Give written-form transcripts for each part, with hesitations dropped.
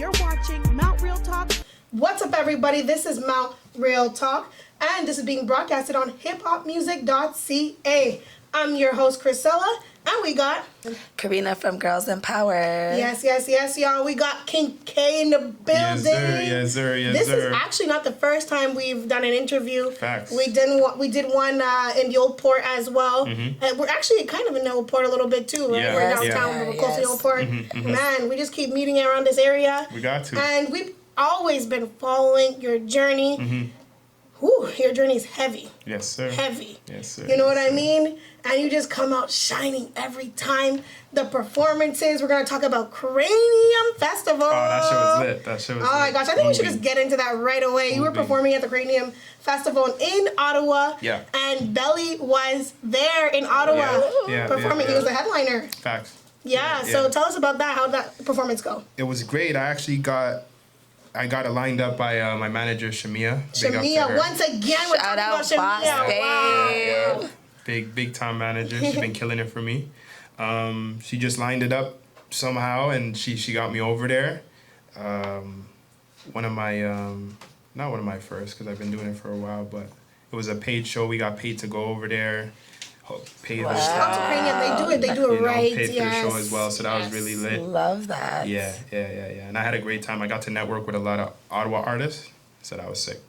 You're watching Mount Real Talk. What's up, everybody? This is Mount Real Talk, and this is being broadcasted on hiphopmusic.ca. I'm your host, Chrisella, and we got Karina from Girls in Power. Yes, y'all. We got King K in the building. Yes, sir. This is actually not the first time we've done an interview. Facts. We did one in the Old Port as well. And we're actually kind of in the Old Port a little bit too, right? Yeah. We're Yes. downtown, but we're close to the Old Port. Mm-hmm. Man, we just keep meeting around this area. We got to. And we've always been following your journey. Your journey's heavy. Yes, sir. Heavy. Yes, sir. You know what I mean? And you just come out shining every time. The performances, we're going to talk about Cranium Festival. Oh, that shit was lit. Oh my gosh, I think we should just get into that right away. You were performing at the Cranium Festival in Ottawa. Yeah. And Belly was there in Ottawa performing. He was the headliner. Facts. Yeah, so tell us about that. How'd that performance go? It was great. I got it lined up by my manager, Shamia. Shamia, once again, we're Shout talking out, about Shamia. Boss Wow. Big time manager. She's been killing it for me. She just lined it up somehow, and she got me over there. One of my, not one of my first, because I've been doing it for a while, but it was a paid show. We got paid to go over there. Paid Shout out to Cranium. They do it right. Paid for the show as well, so that was really lit. Love that. Yeah. And I had a great time. I got to network with a lot of Ottawa artists, so that was sick.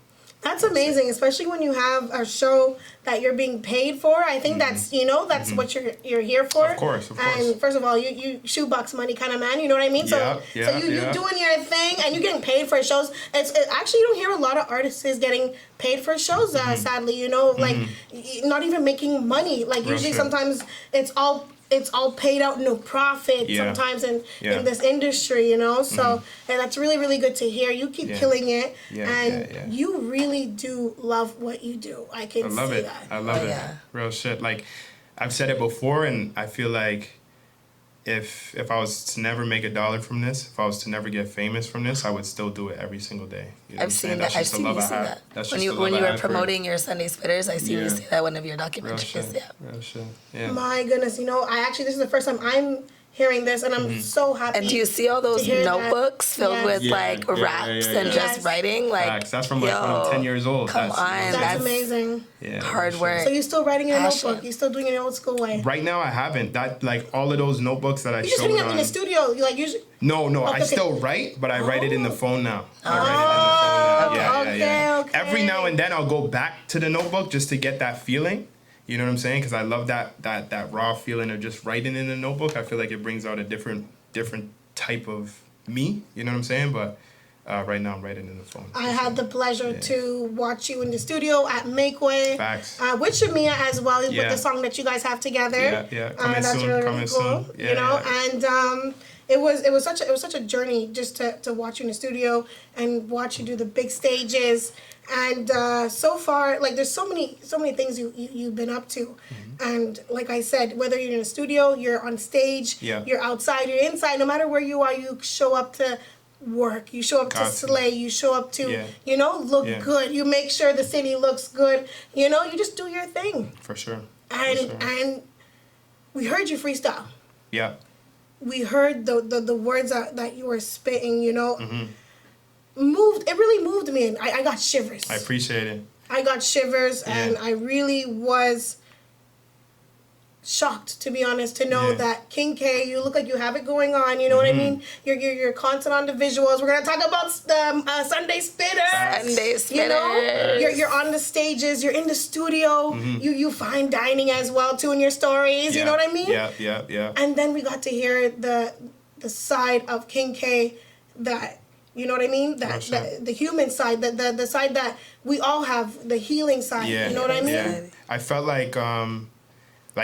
That's amazing, especially when you have a show that you're being paid for. I think that's what you're here for. Of course. And first of all, you shoebox money kind of man. You know what I mean? So you doing your thing and you getting paid for shows. Actually, you don't hear a lot of artists getting paid for shows. Sadly, like not even making money. Like usually, sometimes it's all paid out, no profit sometimes in this industry, So and that's really, really good to hear. You keep killing it, and you really do love what you do. I can see that. I love it. Real shit. Like, I've said it before, and I feel like if I was to never make $1 from this, if I was to never get famous from this, I would still do it every single day. You know I've seen that. I've seen you say that. When you were promoting your Sunday Spitters, I seen you say that one of your documentaries. Real shit. Yeah. My goodness, this is the first time I'm hearing this, and I'm so happy. And do you see all those notebooks filled with raps and just writing? Like, facts. That's from when I'm 10 years old. Come on, that's amazing. Yeah, hard work. So you're still writing in a notebook? You're still doing it in the old school way? Right now, I haven't. That all of those notebooks that I showed. You're just hitting up in the studio, usually. No, I still write, but I write it in the phone now. I write it in the phone now. Okay. Every now and then, I'll go back to the notebook just to get that feeling. You know what I'm saying? Because I love that raw feeling of just writing in a notebook. I feel like it brings out a different type of me. You know what I'm saying? But right now I'm writing in the phone. I had the pleasure to watch you in the studio at Makeway. Facts. With Shamia as well, with the song that you guys have together. Yeah. Coming that's soon. really, Coming really cool. soon. Yeah, And it was such a journey just to watch you in the studio and watch you do the big stages. And so far, there's so many things you've been up to, and like I said, whether you're in a studio, you're on stage, you're outside, you're inside, no matter where you are, you show up to work, you show up to slay, you show up to look good, you make sure the city looks good, you just do your thing. For sure. And we heard you freestyle. Yeah. We heard the words that you were spitting, It really moved me, and I got shivers. I appreciate it. I got shivers, and I really was shocked, to be honest, to know that King K, you look like you have it going on. You know what I mean? You're constant on the visuals. We're gonna talk about Sunday Spitters. Sunday Spitters. You're on the stages. You're in the studio. You fine dining as well too in your stories. You know what I mean? Yeah. And then we got to hear the side of King K that. You know what I mean? The human side, the side that we all have, the healing side. You know what I mean? Yeah. I felt like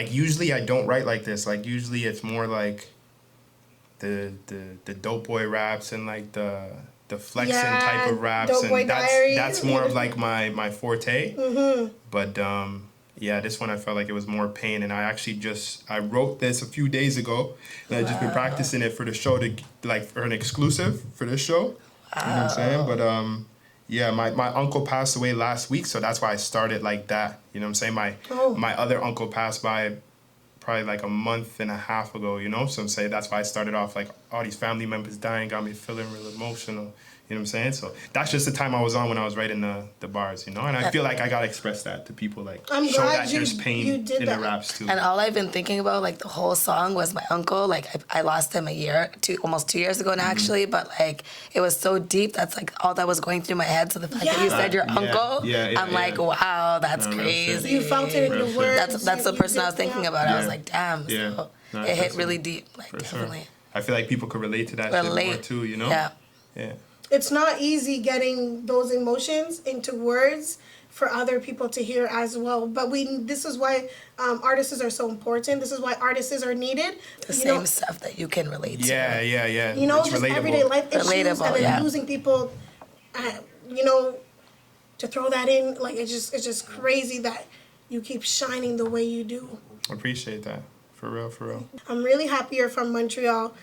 usually I don't write like this. Like usually it's more like the dope boy raps and like the flexing type of raps, and that's more of like my forte. But this one I felt like it was more pain, and I wrote this a few days ago, and I just been practicing it for the show for an exclusive for this show. You know what I'm saying? But my uncle passed away last week, so that's why I started like that. You know what I'm saying? My other uncle passed by probably like a month and a half ago, so that's why I started off like all these family members dying got me feeling real emotional. You know what I'm saying? So that's just the time I was on when I was writing the bars, you know? And I feel like I got to express that to people, like, show that there's pain in the raps, too. And all I've been thinking about, like, the whole song was my uncle. Like, I lost him almost 2 years ago now, actually. But, like, it was so deep. That's, like, all that was going through my head. So the fact that you said your uncle, I'm like, wow, that's crazy. You felt it in your words. That's the person I was thinking about. I was like, damn. So it hit really deep, like, definitely. Sure. I feel like people could relate to that shit more, too, you know? Yeah. It's not easy getting those emotions into words for other people to hear as well. But this is why artists are so important. This is why artists are needed. The same stuff that you can relate to. Yeah. You know, it's just relatable. everyday life issues, and then losing people, you know, to throw that in, like, it's just crazy that you keep shining the way you do. I appreciate that. For real. I'm really happy you're from Montreal.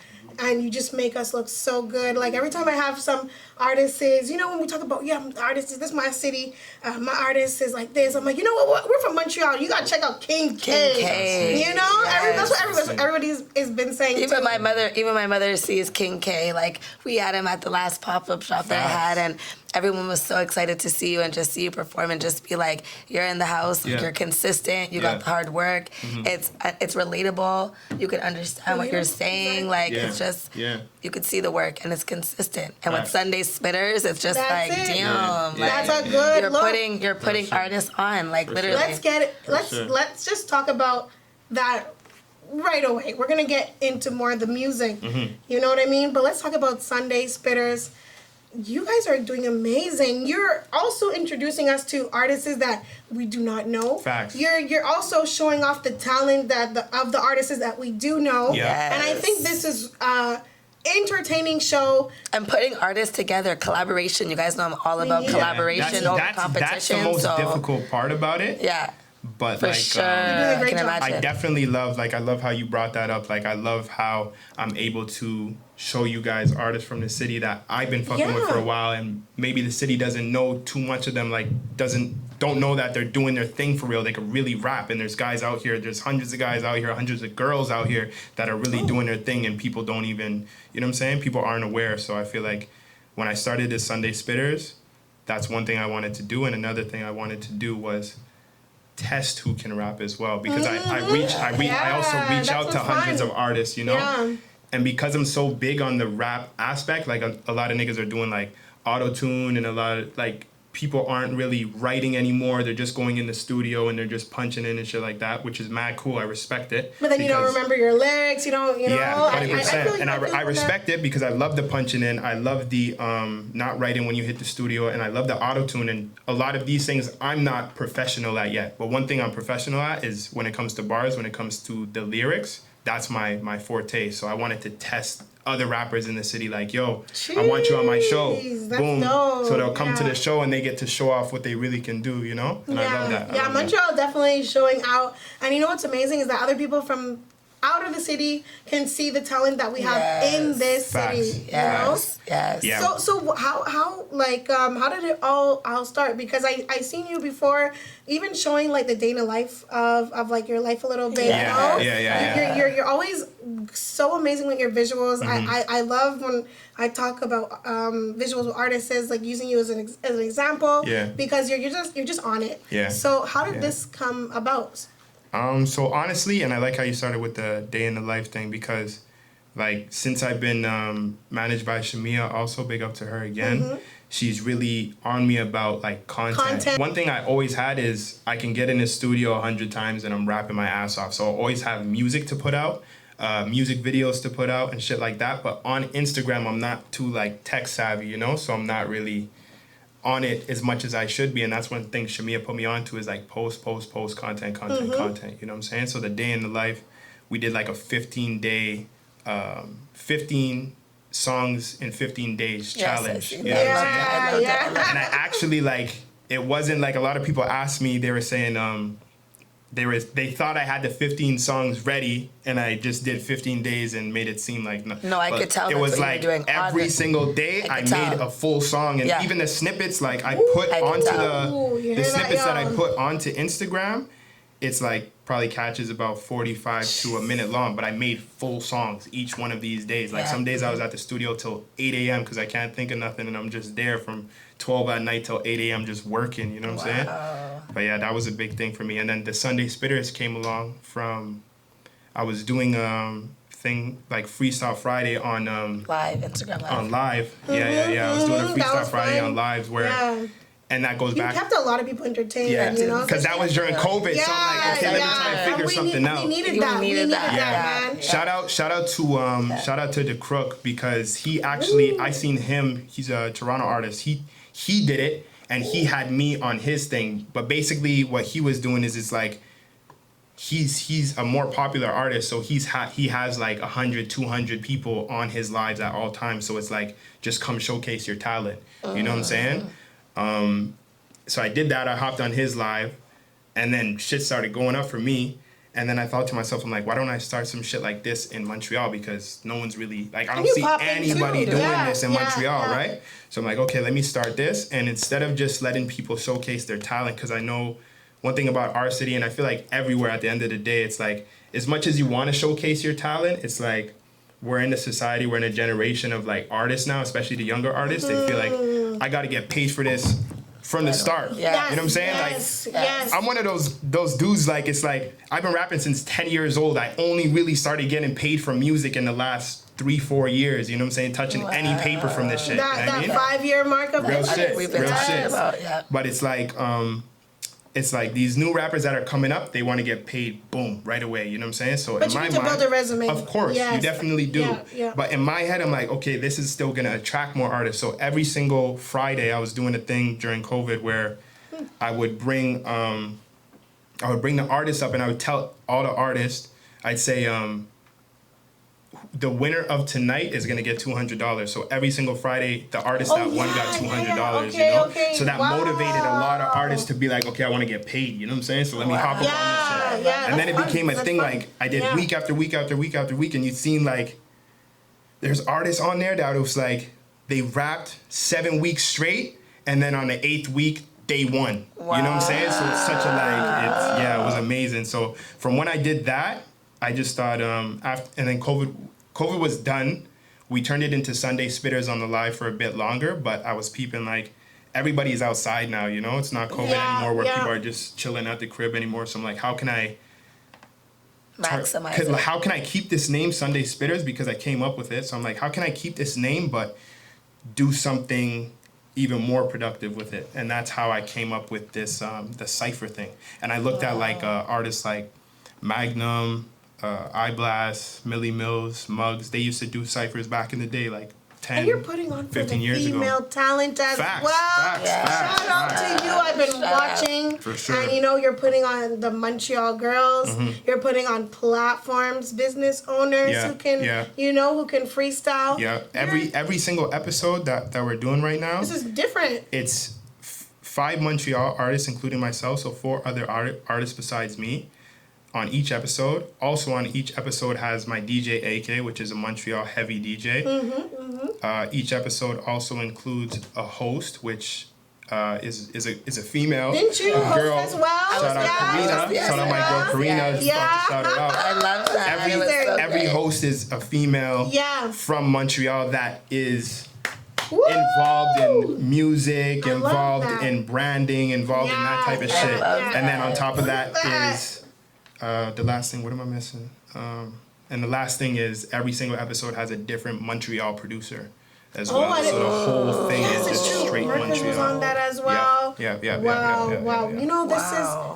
And you just make us look so good. Like, every time I have some artists, you know, when we talk about, artists, this is my city, my artist is like this. I'm like, you know what? We're from Montreal. You got to check out King K. You know? That's what everybody has been saying, even my mother sees King K. Like, we had him at the last pop-up shop that I had, and everyone was so excited to see you and just see you perform and just be like, you're in the house, like, you're consistent, you got the hard work. It's relatable. You can understand what you're saying. Like, it's just, you could see the work, and it's consistent. And with Sunday Spitters, it's just damn. Like, that's a good look. You're putting artists on, like, literally. Let's get it. Let's just talk about that right away. We're going to get into more of the music. You know what I mean? But let's talk about Sunday Spitters. You guys are doing amazing. You're also introducing us to artists that we do not know. Facts. You're also showing off the talent of the artists that we do know. Yes. And I think this is entertaining show. And putting artists together, collaboration. You guys know I'm all about collaboration over competition. That's the most difficult part about it. Yeah. But, for like, sure, I can imagine. I definitely love how you brought that up. Like, I love how I'm able to show you guys artists from the city that I've been fucking with for a while, and maybe the city doesn't know too much of them, like, don't know that they're doing their thing for real. They could really rap, and there's guys out here, there's hundreds of guys out here, hundreds of girls out here that are really doing their thing, and people don't even, you know what I'm saying? People aren't aware. So I feel like when I started this Sunday Spitters, that's one thing I wanted to do, and another thing I wanted to do was test who can rap as well, because I also reach out to hundreds of artists, you know, and because I'm so big on the rap aspect, like a lot of niggas are doing like auto-tune, and a lot of like people aren't really writing anymore. They're just going in the studio and they're just punching in and shit like that, which is mad cool. I respect it. But then you don't remember your lyrics. You know. Yeah, 100%. And I respect it because I love the punching in. I love the not writing when you hit the studio, and I love the auto-tune. And a lot of these things I'm not professional at yet. But one thing I'm professional at is when it comes to bars, when it comes to the lyrics, that's my forte. So I wanted to test other rappers in the city, like, yo, I want you on my show. Boom. Dope. So they'll come to the show and they get to show off what they really can do, you know? And I love that. Yeah, Montreal definitely showing out. And you know what's amazing is that other people from out of the city can see the talent that we have in this city. Yes. You know? Yes. So how did it all start? Because I seen you before, even showing like the day in the life of like your life a little bit. Yeah. You know? Yeah. You're always so amazing with your visuals. I love when I talk about visuals with artists, like using you as an example. Yeah. Because you're just on it. Yeah. So how did this come about? So honestly, and I like how you started with the day in the life thing, because like since I've been managed by Shamia, also big up to her again, she's really on me about like content. One thing I always had is I can get in the studio 100 times and I'm rapping my ass off. So I always have music to put out, music videos to put out and shit like that. But on Instagram, I'm not too like tech savvy, you know? So I'm not really on it as much as I should be, and that's one thing Shamia put me on to, is like post content, you know what I'm saying? So the day in the life, we did like a 15-day 15 songs in 15 days challenge. You know what I'm saying? And I actually, like, it wasn't like a lot of people asked me, they were saying they thought I had the 15 songs ready, and I just did 15 days and made it seem like no. I could tell. It was like every single day I made a full song, and even the snippets, like I put onto the snippets that I put onto Instagram, it's like probably catches about 45 to a minute long, but I made full songs each one of these days. Like some days I was at the studio till 8 a.m. because I can't think of nothing, and I'm just there from 12 at night till 8 a.m. just working, you know what I'm saying? But yeah, that was a big thing for me. And then the Sunday Spitters came along from, I was doing thing like Freestyle Friday on live, Instagram Live. On live. I was doing a Freestyle Friday on lives where and that goes back. You kept a lot of people entertained, you know? Because that was during COVID, so I'm like, okay, let me try to figure something out. We needed that, man. Shout out to the Crook, because he actually, I seen him, he's a Toronto artist. He did it, and he had me on his thing. But basically what he was doing is it's like, he's a more popular artist, so he has like 100, 200 people on his lives at all times. So it's like, just come showcase your talent. You know what I'm saying? So I did that. I hopped on his live, and then shit started going up for me. And then I thought to myself, I'm like, why don't I start some shit like this in Montreal? Because no one's really, like, I don't see anybody doing this in Montreal, right? So I'm like, okay, let me start this. And instead of just letting people showcase their talent, because I know one thing about our city, and I feel like everywhere at the end of the day, it's like, as much as you want to showcase your talent, it's like, we're in a society, we're in a generation of like artists now, especially the younger artists. They feel like, I got to get paid for this from the start. You know what I'm saying? I'm one of those dudes, like, it's like, I've been rapping since 10 years old. I only really started getting paid from music in the last 3-4 years, you know what I'm saying? Touching any paper from this shit. That I mean? 5-year mark of real shit. We've been talking about, But it's like these new rappers that are coming up, they want to get paid, boom, right away. You know what I'm saying? So but in my mind, build a resume. Of course, you definitely do. But in my head, I'm like, okay, this is still gonna attract more artists. So every single Friday, I was doing a thing during COVID where I would bring the artists up, and I would tell all the artists, I'd say, the winner of tonight is gonna get $200. So every single Friday, the artist that won got $200. You know, so that motivated a lot of artists to be like, okay, I want to get paid. You know what I'm saying? So let me hop up on this shit. And then it became a thing. Like, I did week after week after week after week, and you'd seen like, there's artists on there that was like, they rapped 7 weeks straight, and then on the 8th week, they won. You know what I'm saying? So it's such a like, it was amazing. So from when I did that, I just thought, and then COVID was done. We turned it into Sunday Spitters on the live for a bit longer, but I was peeping like, everybody's outside now, you know? It's not COVID anymore where people are just chilling at the crib anymore. So I'm like, how can I maximize it? How can I keep this name Sunday Spitters? Because I came up with it. So I'm like, how can I keep this name but do something even more productive with it? And that's how I came up with this, the Cypher thing. And I looked at like artists like Magnum, iBlast, Millie Mills, Muggs. They used to do ciphers back in the day, like 10, and you're putting on 15 years ago. Female talent as well. Shout out to you. I've been watching. For sure. And you know, you're putting on the Montreal girls. You're putting on platforms, business owners who can, you know, who can freestyle. Yeah. Every single episode that we're doing right now. This is different. It's 5 Montreal artists, including myself, so 4 other artists besides me on each episode. Also on each episode has my DJ AK, which is a Montreal heavy DJ. Each episode also includes a host, which is a female. Didn't you girl. Host as well? Shout out Karina. Shout out my girl Karina. Shout her out. I love that. Every host is a female from Montreal that is involved in music, involved in branding, involved in that type of shit. And then on top of that is the last thing, what am I missing? And the last thing is every single episode has a different Montreal producer as well. So the whole thing is just straight Montreal. Was on that as well. Wow. You know,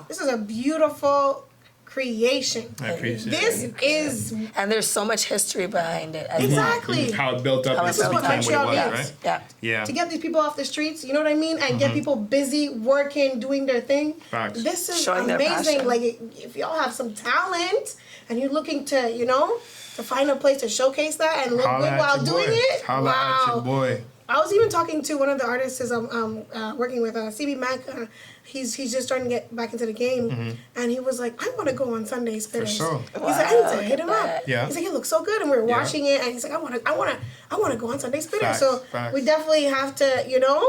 this is a beautiful creation. I appreciate it. This is, and there's so much history behind it. Exactly. How it built up, this is what Montreal needs. Yeah. To get these people off the streets, you know what I mean, and get people busy working, doing their thing. Facts. This is showing amazing. Like, if y'all have some talent and you're looking to, you know, to find a place to showcase that and look good while doing it. Holla at your boy. I was even talking to one of the artists I'm working with, CB Mac. He's just starting to get back into the game, and he was like, I want to go on Sunday Spitters. For sure. He's like, I need to hit him up. Yeah. He's like, it looks so good, and we were watching it, and he's like, I want to go on Sunday Spitters. So we definitely have to,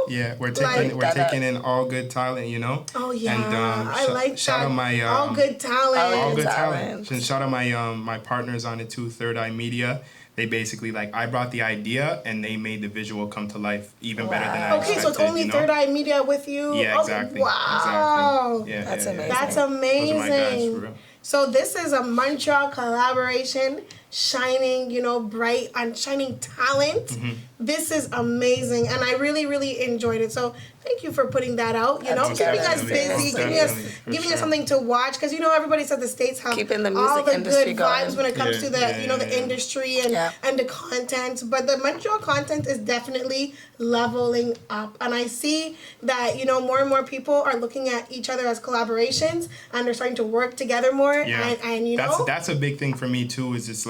Yeah, we're taking in all good talent, Oh yeah, and I like shout that. out my all good talent. all good talent. And shout out my partners on it too, Third Eye Media. They basically I brought the idea and they made the visual come to life even better than I expected. Okay, so it's only Third Eye Media with you? Yeah, exactly. Wow. Exactly. Yeah, That's amazing. That's Those are amazing. my guys, for real. So this is a Montreal collaboration, shining, bright and shining talent. Mm-hmm. This is amazing, and I really, really enjoyed it. So thank you for putting that out. Keeping us busy, giving us something to watch. Because everybody said the States have keeping the all music the good going. vibes when it comes to the the industry and the content. But the Montreal content is definitely leveling up, and I see that more and more people are looking at each other as collaborations, and they're starting to work together more. Yeah. And that's a big thing for me too. Is just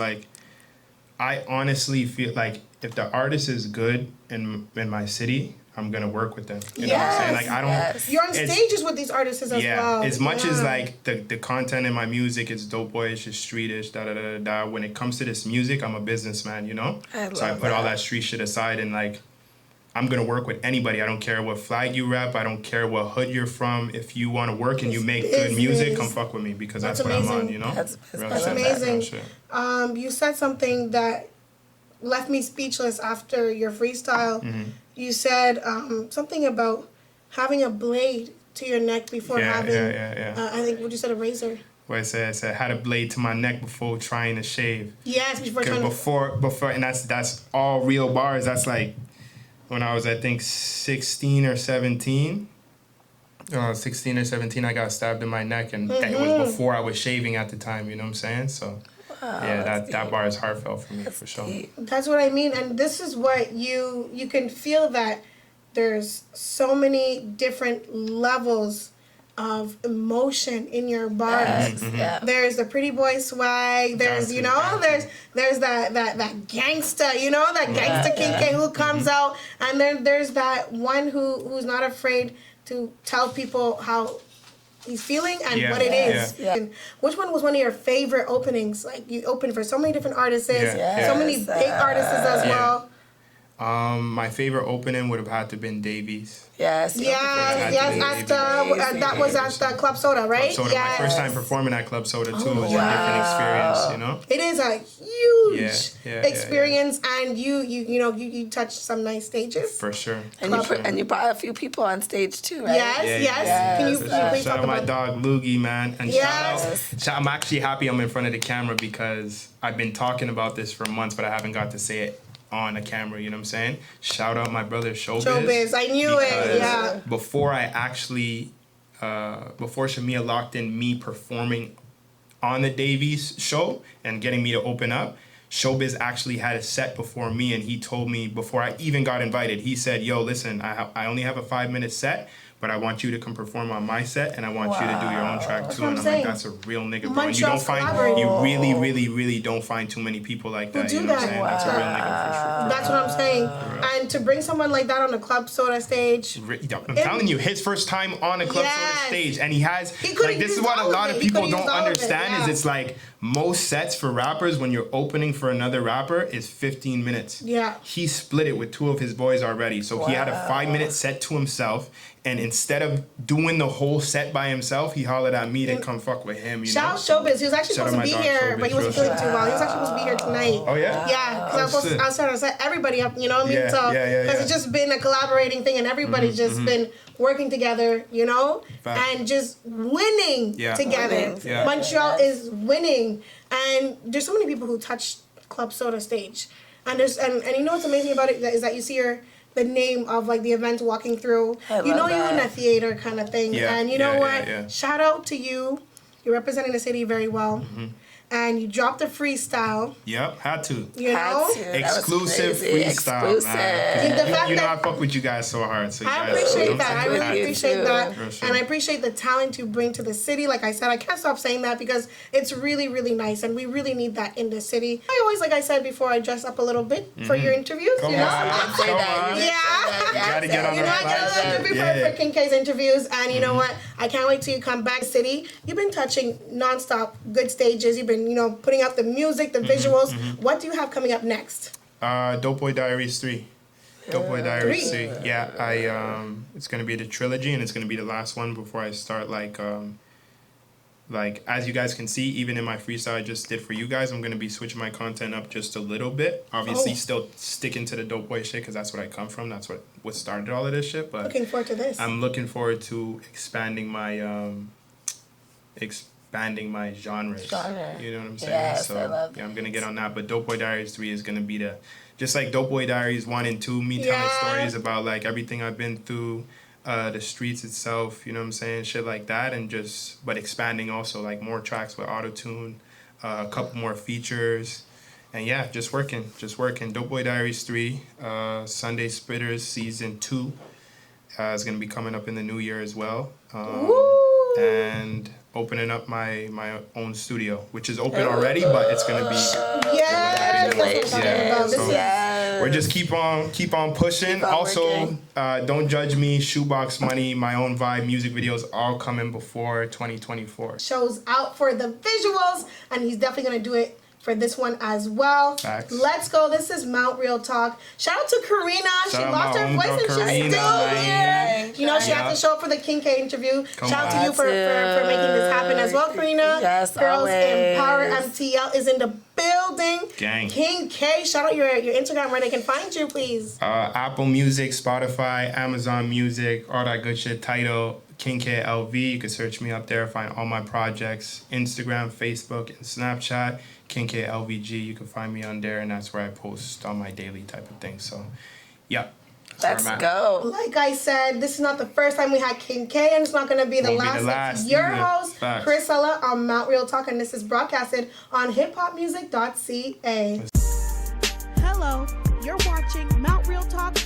I honestly feel like if the artist is good in my city, I'm gonna work with them. You know what I'm saying? Like I don't. Yes. You're on stages with these artists as well. As much as the content in my music is dope boyish, it's streetish, da da da da. When it comes to this music, I'm a businessman. So I put all that street shit aside and I'm gonna work with anybody. I don't care what flag you rep. I don't care what hood you're from. If you want to work and you make good music, come fuck with me because that's what amazing. I'm on. That's amazing. You said something that left me speechless after your freestyle. Mm-hmm. You said something about having a blade to your neck before having. I think what you said, a razor. What I said, I had a blade to my neck before trying to shave. Yes, before trying before, and that's all real bars. That's when I was, I think, 16 or 17. 16 or 17, I got stabbed in my neck, and it was before I was shaving at the time. You know what I'm saying? So. That bar is heartfelt for me, for sure. That's what I mean, and this is what you can feel that there's so many different levels of emotion in your bars. There's the pretty boy swag. There's there's that gangsta, that gangsta King K who comes out, and then there's that one who's not afraid to tell people how he's feeling and what it is. And which one was one of your favorite openings? You opened for so many different artists, so many big artists as well. My favorite opening would have had to been Davies. That was at the Club Soda, right? Club Soda. My first time performing at Club Soda too was a different experience, It is a huge experience, and you touched some nice stages. For sure. And you brought a few people on stage too, right? Yes. Can you please shout talk out my about dog Loogie, man, and yes. I'm actually happy I'm in front of the camera because I've been talking about this for months, but I haven't got to say it on a camera, you know what I'm saying? Shout out my brother Showbiz. I knew it, Before I actually, before Shamia locked in me performing on the Davies show and getting me to open up, Showbiz actually had a set before me, and he told me before I even got invited, he said, yo, listen, I only have a 5-minute set, but I want you to come perform on my set, and I want you to do your own track too. And I'm like, that's a real nigga, bro. And you really, really, really don't find too many people like that. You know what I'm saying? That's a real nigga for sure. That's what I'm saying. And to bring someone like that on the Club Soda stage. I'm telling you, his first time on a Club Soda stage, and he has, this is what a lot of people don't understand, is it's most sets for rappers, when you're opening for another rapper, is 15 minutes. Yeah. He split it with 2 of his boys already. So he had a 5-minute set to himself. And instead of doing the whole set by himself, he hollered at me to come fuck with him. Shout out Showbiz. He was actually supposed to be here, but he wasn't feeling too well. He was actually supposed to be here tonight. Oh, yeah? Yeah, because I was trying to set everybody up, you know what I mean? Because it's just been a collaborating thing, and everybody's just been working together, and just winning together. Montreal is winning. And there's so many people who touch Club Soda stage. And you know what's amazing about it is that you see the name of the event walking through. You're in a theater kind of thing. And you know what? Yeah. Shout out to you. You're representing the city very well. And you dropped a freestyle. Yep, had to. Exclusive freestyle, man. You know I fuck with you guys so hard. So I appreciate that. I really appreciate that. Sure. And I appreciate the talent you bring to the city. Like I said, I can't stop saying that because it's really, really nice. And we really need that in the city. I always, like I said before, I dress up a little bit for your interviews. Come on. Yeah, gotta get on You know, I get a little trippy for King K's interviews, and you know what? I can't wait till you come back, City. You've been touching nonstop good stages. You've been, putting out the music, the visuals. What do you have coming up next? Dope Boy Diaries 3. Dope Boy Diaries 3. Yeah, it's gonna be the trilogy, and it's gonna be the last one before I start like as you guys can see, even in my freestyle I just did for you guys, I'm gonna be switching my content up just a little bit. Obviously, still sticking to the dope boy shit because that's what I come from. That's what started all of this shit. But looking forward to this. I'm looking forward to expanding my genres. You know what I'm saying? Yes, so I love I'm gonna get on that. But Dope Boy Diaries 3 is gonna be just like Dope Boy Diaries 1 and 2, me telling stories about like everything I've been through. The streets itself, you know what I'm saying, shit like that, and but expanding also, like more tracks with auto-tune, a couple more features, and yeah, just working. Dope Boy Diaries 3, Sunday Spitters Season 2 is going to be coming up in the new year as well, and opening up my own studio, which is open already, but it's going to be... We're just keep on pushing. Also, don't judge me. Shoebox Money, my own vibe, music videos, all coming before 2024. Shows out for the visuals, and he's definitely gonna do it for this one as well. Facts. Let's go. This is Mount Real Talk. Shout out to Karina. She lost her voice and she's still here. You know, she had to show up for the King K interview. Shout out to you for making this happen as well, Karina. Yes, Girls always. Empower MTL is in the building. Gang. King K, shout out your Instagram where they can find you, please. Apple Music, Spotify, Amazon Music, all that good shit. Title King K LV. You can search me up there, find all my projects. Instagram, Facebook, and Snapchat. King K LVG. You can find me on there, and that's where I post all my daily type of things. So, yeah. Let's go. Like I said, this is not the first time we had King K, and it's not going to be the last. It's your host, Chris Ella, on Mount Real Talk, and this is broadcasted on hiphopmusic.ca. Hello, you're watching Mount